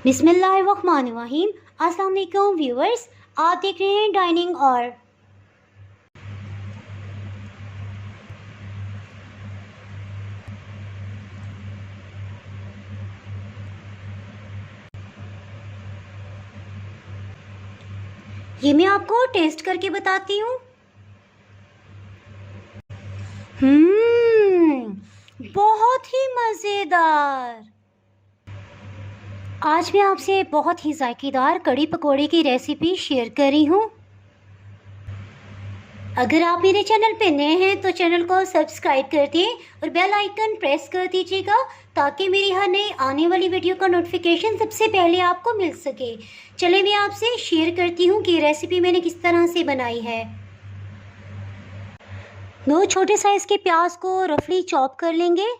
बिस्मिल्लाहिर्रहमानिर्रहीम। अस्सलाम वालेकुम व्यूअर्स, आप देख रहे हैं डाइनिंग और ये मैं आपको टेस्ट करके बताती हूँ। बहुत ही मज़ेदार। आज मैं आपसे बहुत ही जायकेदार कड़ी पकोड़े की रेसिपी शेयर कर रही हूँ। अगर आप मेरे चैनल पे नए हैं तो चैनल को सब्सक्राइब कर दें और बेल आइकन प्रेस कर दीजिएगा ताकि मेरी हर नई आने वाली वीडियो का नोटिफिकेशन सबसे पहले आपको मिल सके। चलिए मैं आपसे शेयर करती हूँ कि रेसिपी मैंने किस तरह से बनाई है। 2 छोटे साइज़ के प्याज को रफली चॉप कर लेंगे।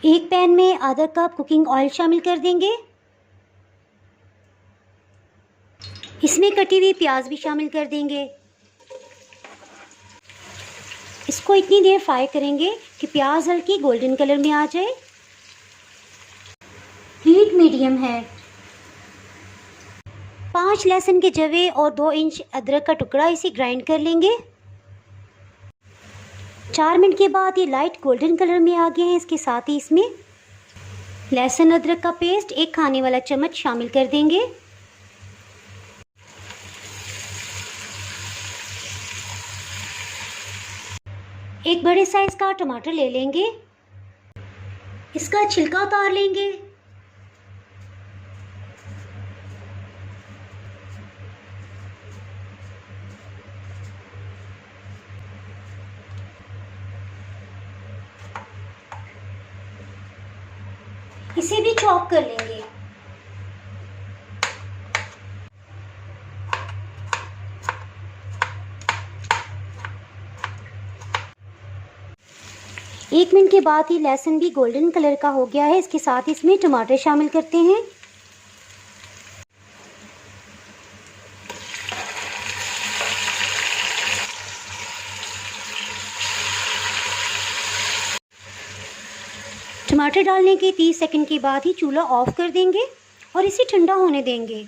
एक पैन में आधा कप कुकिंग ऑयल शामिल कर देंगे। इसमें कटी हुई प्याज भी शामिल कर देंगे। इसको इतनी देर फ्राई करेंगे कि प्याज हल्की गोल्डन कलर में आ जाए। हीट मीडियम है। 5 लहसुन के जवे और 2 इंच अदरक का टुकड़ा इसे ग्राइंड कर लेंगे। 4 मिनट के बाद ये लाइट गोल्डन कलर में आ गए हैं। इसके साथ ही इसमें लहसुन अदरक का पेस्ट 1 खाने वाला चम्मच शामिल कर देंगे। एक बड़े साइज का टमाटर ले लेंगे। इसका छिलका उतार लेंगे। इसे भी चॉप कर लेंगे। एक मिनट के बाद ही लहसुन भी गोल्डन कलर का हो गया है। इसके साथ इसमें टमाटर शामिल करते हैं। टमाटर डालने के 30 सेकंड के बाद ही चूल्हा ऑफ कर देंगे और इसे ठंडा होने देंगे।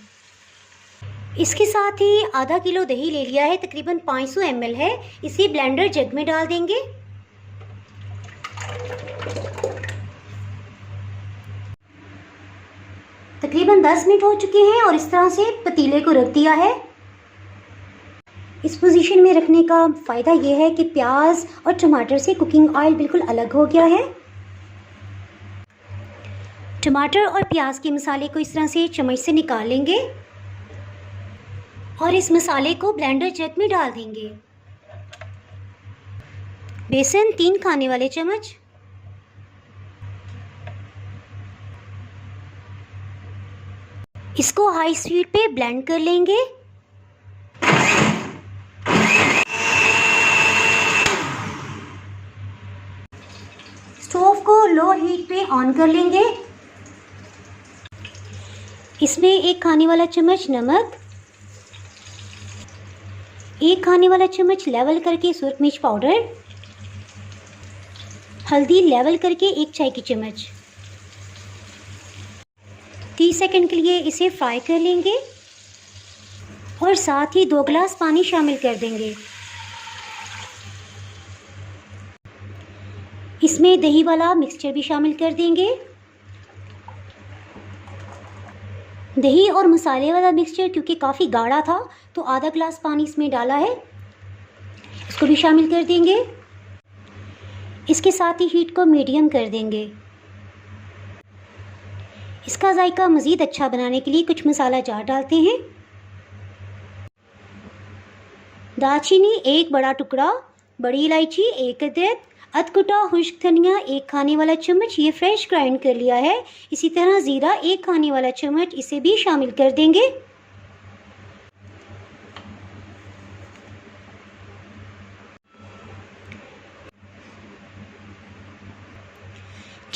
इसके साथ ही आधा किलो दही ले लिया है, तकरीबन 500 ml है। इसे ब्लेंडर जग में डाल देंगे। तकरीबन 10 मिनट हो चुके हैं और इस तरह से पतीले को रख दिया है। इस पोजीशन में रखने का फ़ायदा यह है कि प्याज और टमाटर से कुकिंग ऑयल बिल्कुल अलग हो गया है। टमाटर और प्याज के मसाले को इस तरह से चम्मच से निकाल लेंगे और इस मसाले को ब्लेंडर जग में डाल देंगे। बेसन 3 खाने वाले चम्मच, इसको हाई स्पीड पे ब्लेंड कर लेंगे। स्टोव को लो हीट पे ऑन कर लेंगे। इसमें 1 खाने वाला चम्मच नमक, 1 खाने वाला चम्मच लेवल करके सुरख मिर्च पाउडर, हल्दी लेवल करके 1 चाय की चम्मच। 30 सेकंड के लिए इसे फ्राई कर लेंगे और साथ ही 2 गिलास पानी शामिल कर देंगे। इसमें दही वाला मिक्सचर भी शामिल कर देंगे। दही और मसाले वाला मिक्सचर क्योंकि काफ़ी गाढ़ा था तो आधा गिलास पानी इसमें डाला है, इसको भी शामिल कर देंगे। इसके साथ ही हीट को मीडियम कर देंगे। इसका जायका मज़ीद अच्छा बनाने के लिए कुछ मसाला जार डालते हैं। दालचीनी 1 बड़ा टुकड़ा, बड़ी इलायची 1 अदद, अधकुटा खुश्क धनिया 1 खाने वाला चम्मच, ये फ्रेश ग्राइंड कर लिया है। इसी तरह ज़ीरा 1 खाने वाला चम्मच, इसे भी शामिल कर देंगे।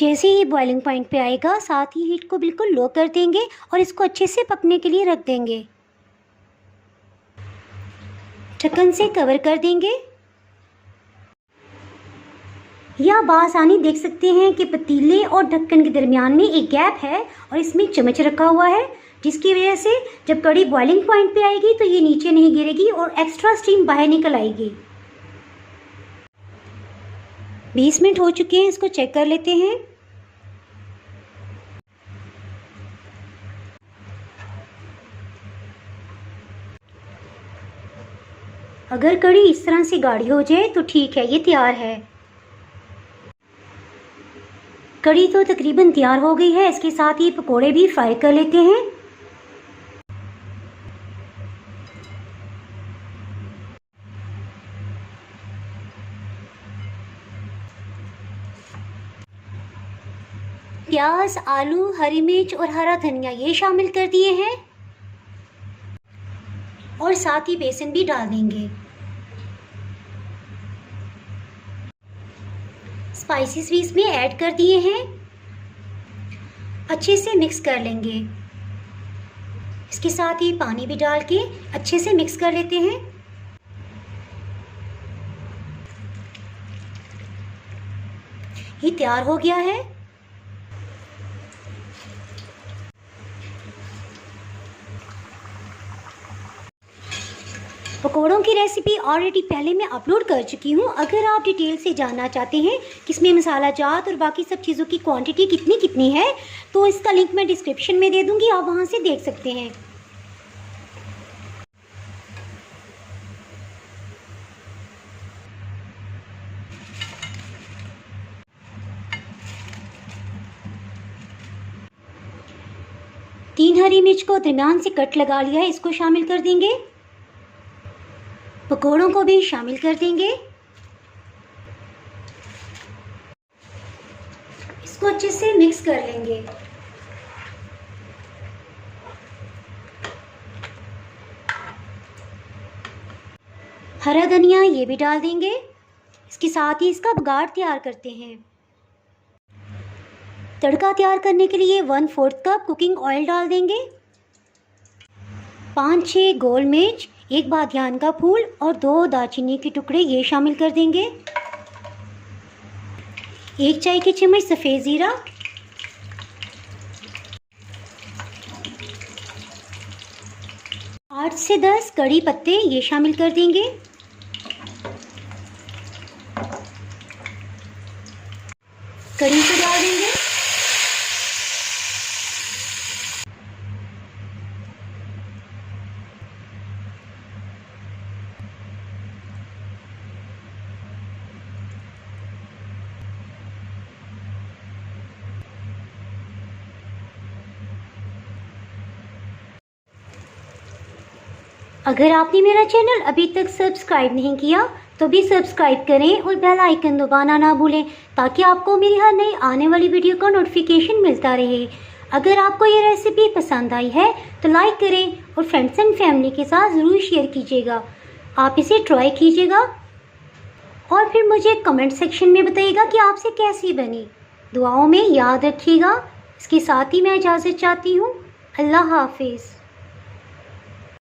जैसे ही बॉइलिंग पॉइंट पे आएगा साथ ही हीट को बिल्कुल लो कर देंगे और इसको अच्छे से पकने के लिए रख देंगे। ढक्कन से कवर कर देंगे। यह आप आसानी देख सकते हैं कि पतीले और ढक्कन के दरमियान में एक गैप है और इसमें चम्मच रखा हुआ है, जिसकी वजह से जब कढ़ी बॉइलिंग पॉइंट पे आएगी तो ये नीचे नहीं गिरेगी और एक्स्ट्रा स्टीम बाहर निकल आएगी। 20 मिनट हो चुके हैं, इसको चेक कर लेते हैं। अगर कढ़ी इस तरह से गाढ़ी हो जाए तो ठीक है, ये तैयार है। कढ़ी तो तकरीबन तैयार हो गई है। इसके साथ ही पकोड़े भी फ्राई कर लेते हैं। प्याज, आलू, हरी मिर्च और हरा धनिया ये शामिल कर दिए हैं और साथ ही बेसन भी डाल देंगे। स्पाइसेस भी इसमें ऐड कर दिए हैं। अच्छे से मिक्स कर लेंगे। इसके साथ ही पानी भी डाल के अच्छे से मिक्स कर लेते हैं। ये तैयार हो गया है। पकौड़ों की रेसिपी ऑलरेडी पहले मैं अपलोड कर चुकी हूँ। अगर आप डिटेल से जानना चाहते हैं कि इसमें मसाला जात और बाकी सब चीज़ों की क्वांटिटी कितनी कितनी है तो इसका लिंक मैं डिस्क्रिप्शन में दे दूँगी, आप वहाँ से देख सकते हैं। तीन हरी मिर्च को दरमियान से कट लगा लिया है, इसको शामिल कर देंगे। पकौड़ों को भी शामिल कर देंगे। इसको अच्छे से मिक्स कर लेंगे। हरा धनिया ये भी डाल देंगे। इसके साथ ही इसका बघाड़ तैयार करते हैं। तड़का तैयार करने के लिए 1/4 कप कुकिंग ऑयल डाल देंगे। 5-6 गोल मिर्च, 1 बादियान का फूल और 2 दालचीनी के टुकड़े ये शामिल कर देंगे। 1 चाय की चम्मच सफ़ेद ज़ीरा, 8 से 10 कड़ी पत्ते ये शामिल कर देंगे। कड़ी को डाल देंगे। अगर आपने मेरा चैनल अभी तक सब्सक्राइब नहीं किया तो भी सब्सक्राइब करें और बेल आइकन दबाना ना भूलें ताकि आपको मेरी हर नई आने वाली वीडियो का नोटिफिकेशन मिलता रहे। अगर आपको ये रेसिपी पसंद आई है तो लाइक करें और फ्रेंड्स एंड फैमिली के साथ ज़रूर शेयर कीजिएगा। आप इसे ट्राई कीजिएगा और फिर मुझे कमेंट सेक्शन में बताइएगा कि आपसे कैसी बनी। दुआओं में याद रखिएगा। इसके साथ ही मैं इजाज़त चाहती हूँ। अल्लाह हाफिज़।